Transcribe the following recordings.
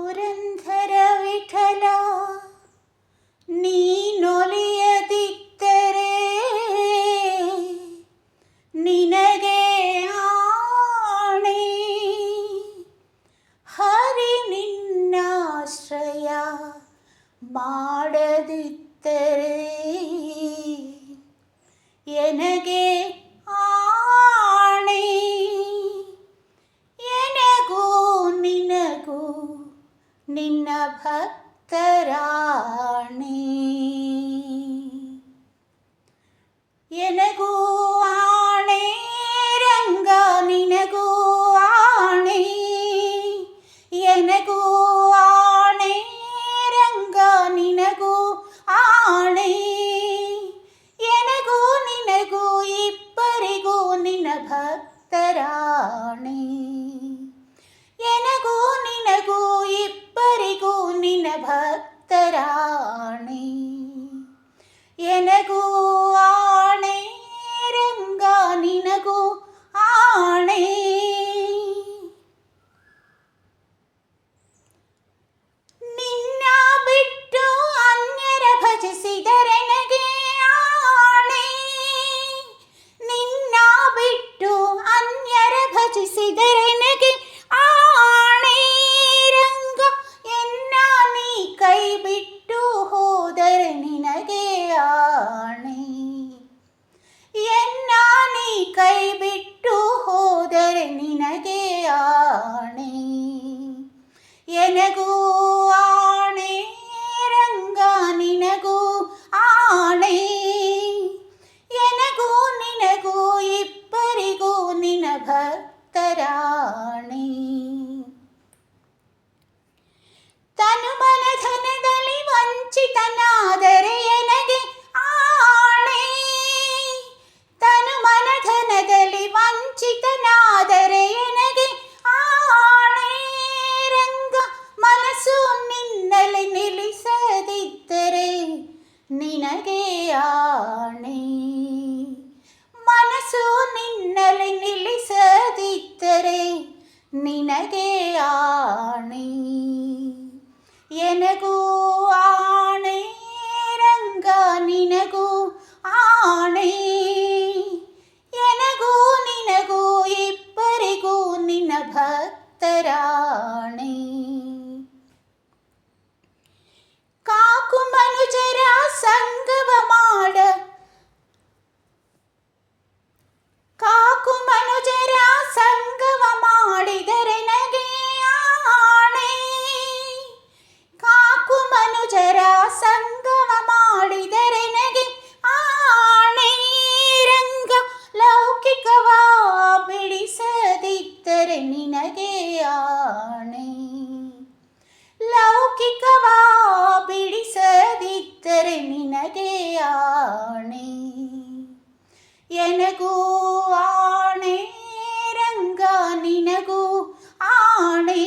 ಪುರಂದರ ವಿಠಲ ನೀನೊಲಿಯದಿದ್ದರೆ ನಿನಗೆ ಆಣೆ. ಹರಿ ನಿನ್ನಾಶ್ರಯ ಮಾಡದಿದ್ದರೆ ಎನಗೆ ಆಣೆ. ಎನಗೂ ನಿನಗೂ ನಿನ್ನ ಭಕ್ತರಾಣೆ. ಎನಗೂ ಆಣೆ ರಂಗ ನಿನಗೂ ಆಣೆ. ಎನಗೂ ಆಣೆ ರಂಗ ನಿನಗೂ ಆಣೆ. ಎನಗೂ ನಿನಗೂ ಇಬ್ಬರಿಗೂ ನಿನ್ನ ಭಕ್ತರಾಣೆ. ಎನಗೂ ನಿನಗೂ ಇಬ್ಬರಿಗೂ ನಿನ್ನ ಭಕ್ತರಾಣೆ. ಎನಗೂ ಆಣೆ ರಂಗ ನಿನಗೂ ಆಣೆ. ನಿನ್ನ ಬಿಟ್ಟು ಅನ್ಯರ ಭಜಿಸಿದರೆನಗೆ ಆಣೆ. ನಿನ್ನ ಬಿಟ್ಟು ಅನ್ಯರ ಭಜಿಸಿದರೆನಗೆ ಆಣೆ ರಂಗ. ಎನ್ನ ನೀ ಕೈ ಬಿಟ್ಟು ಹೋದರೆ ನಿನಗೆ ಆಣೆ. ಎನ್ನ ನೀ ಕೈ ಬಿಟ್ಟು ಹೋದರೆ ನಿನಗೆ ಆಣೆ. ಎನಗೂ ಆಣೆ ರಂಗ ನಿನಗೂ ಆಣೆ. ಎನಗೂ ನಿನಗೂ ಇಬ್ಬರಿಗೂ ನಿನ್ನ ಭಕ್ತರಾಣೆ. ತನು ಮನ ಧನದಲ್ಲಿ ವಂಚಿತನಾದರೆ ಎನಗೆ ಆಣೆ. ತನು ಮನ ಧನದಲ್ಲಿ ವಂಚಿತನಾದರೆ ಎನಗೆ ಆಣೆ ರಂಗ. ಮನಸ್ಸು ನಿನ್ನಲ್ಲಿ ನಿಲ್ಲಿಸದಿದ್ದರೆ ನಿನಗೆ ಆಣೆ. ಮನಸ್ಸು ನಿನ್ನಲ್ಲಿ ನಿಲ್ಲಿಸದಿದ್ದರೆ ನಿನಗೆ ಆಣೆ. ಎನಗೂ ಆಣೆ ರಂಗ ನಿನಗೂ ಆಣೆ. ಎನಗೂ ನಿನಗೂ ಇಬ್ಬರಿಗೂ ನಿನ್ನ ಭಕ್ತರಾಣೆ. ಕಾಕು ಮನುಜರ ಸಂಗವ ಮಾಡ ಕಾಕು ಮನುಜರ ಸಂಗವ ಮಾಡಿದರೆ ನನಗೆ ಆಣೆ. ಕಾಕು ಮನುಜರ ಸಂಗವ ಮಾಡಿದರೆ ನನಗೆ ಆಣೆ ರಂಗ. ಲೌಕಿಕವ ಬಿಡಿಸದಿದ್ದರೆ ನಿನಗೆ ಆಣೆ. ಲೌಕಿಕವ ಬಿಡಿಸದಿದ್ದರೆ ನಿನಗೆ ಆಣೆ. ಎನಗೂ ಆಣೆ ರಂಗ ನಿನಗೂ ಆಣೆ.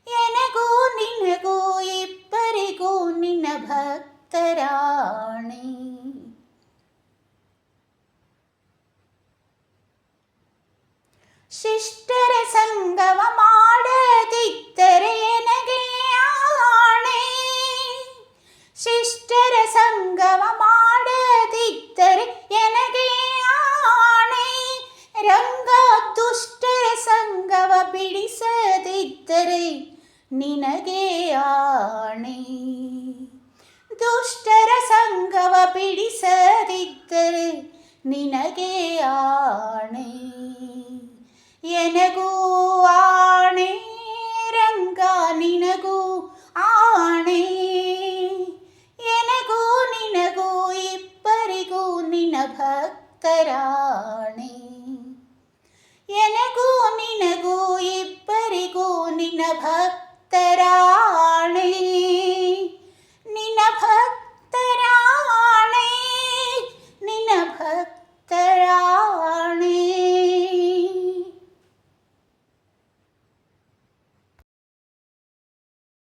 ಎನಗೂ ನಿನಗೂ ಇಬ್ಬರಿಗೂ ನಿನ್ನ ಭಕ್ತರಾಣೆ. ಶಿಷ್ಟರ ಸಂಗವ ಮಾಡದಿದ್ದರೆ ಎನಗೆ ಆಣೆ. ಶಿಷ್ಟರ ಸಂಗವ ಮಾಡದಿದ್ದರೆ ಎನಗೆ ಆಣೆ ರಂಗ. ದುಷ್ಟರ ಸಂಗವ ಬಿಡಿಸದಿದ್ದರೆ ನಿನಗೆ ಆಣೆ. ದುಷ್ಟರ ಸಂಗವ ಬಿಡಿಸದಿದ್ದರೆ ನಿನಗೆ ಆಣೆ. ಎನಗೂ ಆಣೆ ರಂಗ ನಿನಗೂ ಆಣೆ. ಎನಗೂ ನಿನಗೂ ಇಬ್ಬರಿಗೂ ನಿನ್ನ ಭಕ್ತರಾಣೆ. ಎನಗೂ ನಿನಗೂ ಇಬ್ಬರಿಗೂ ನಿನ್ನ ಭಕ್ತರಾಣೆ.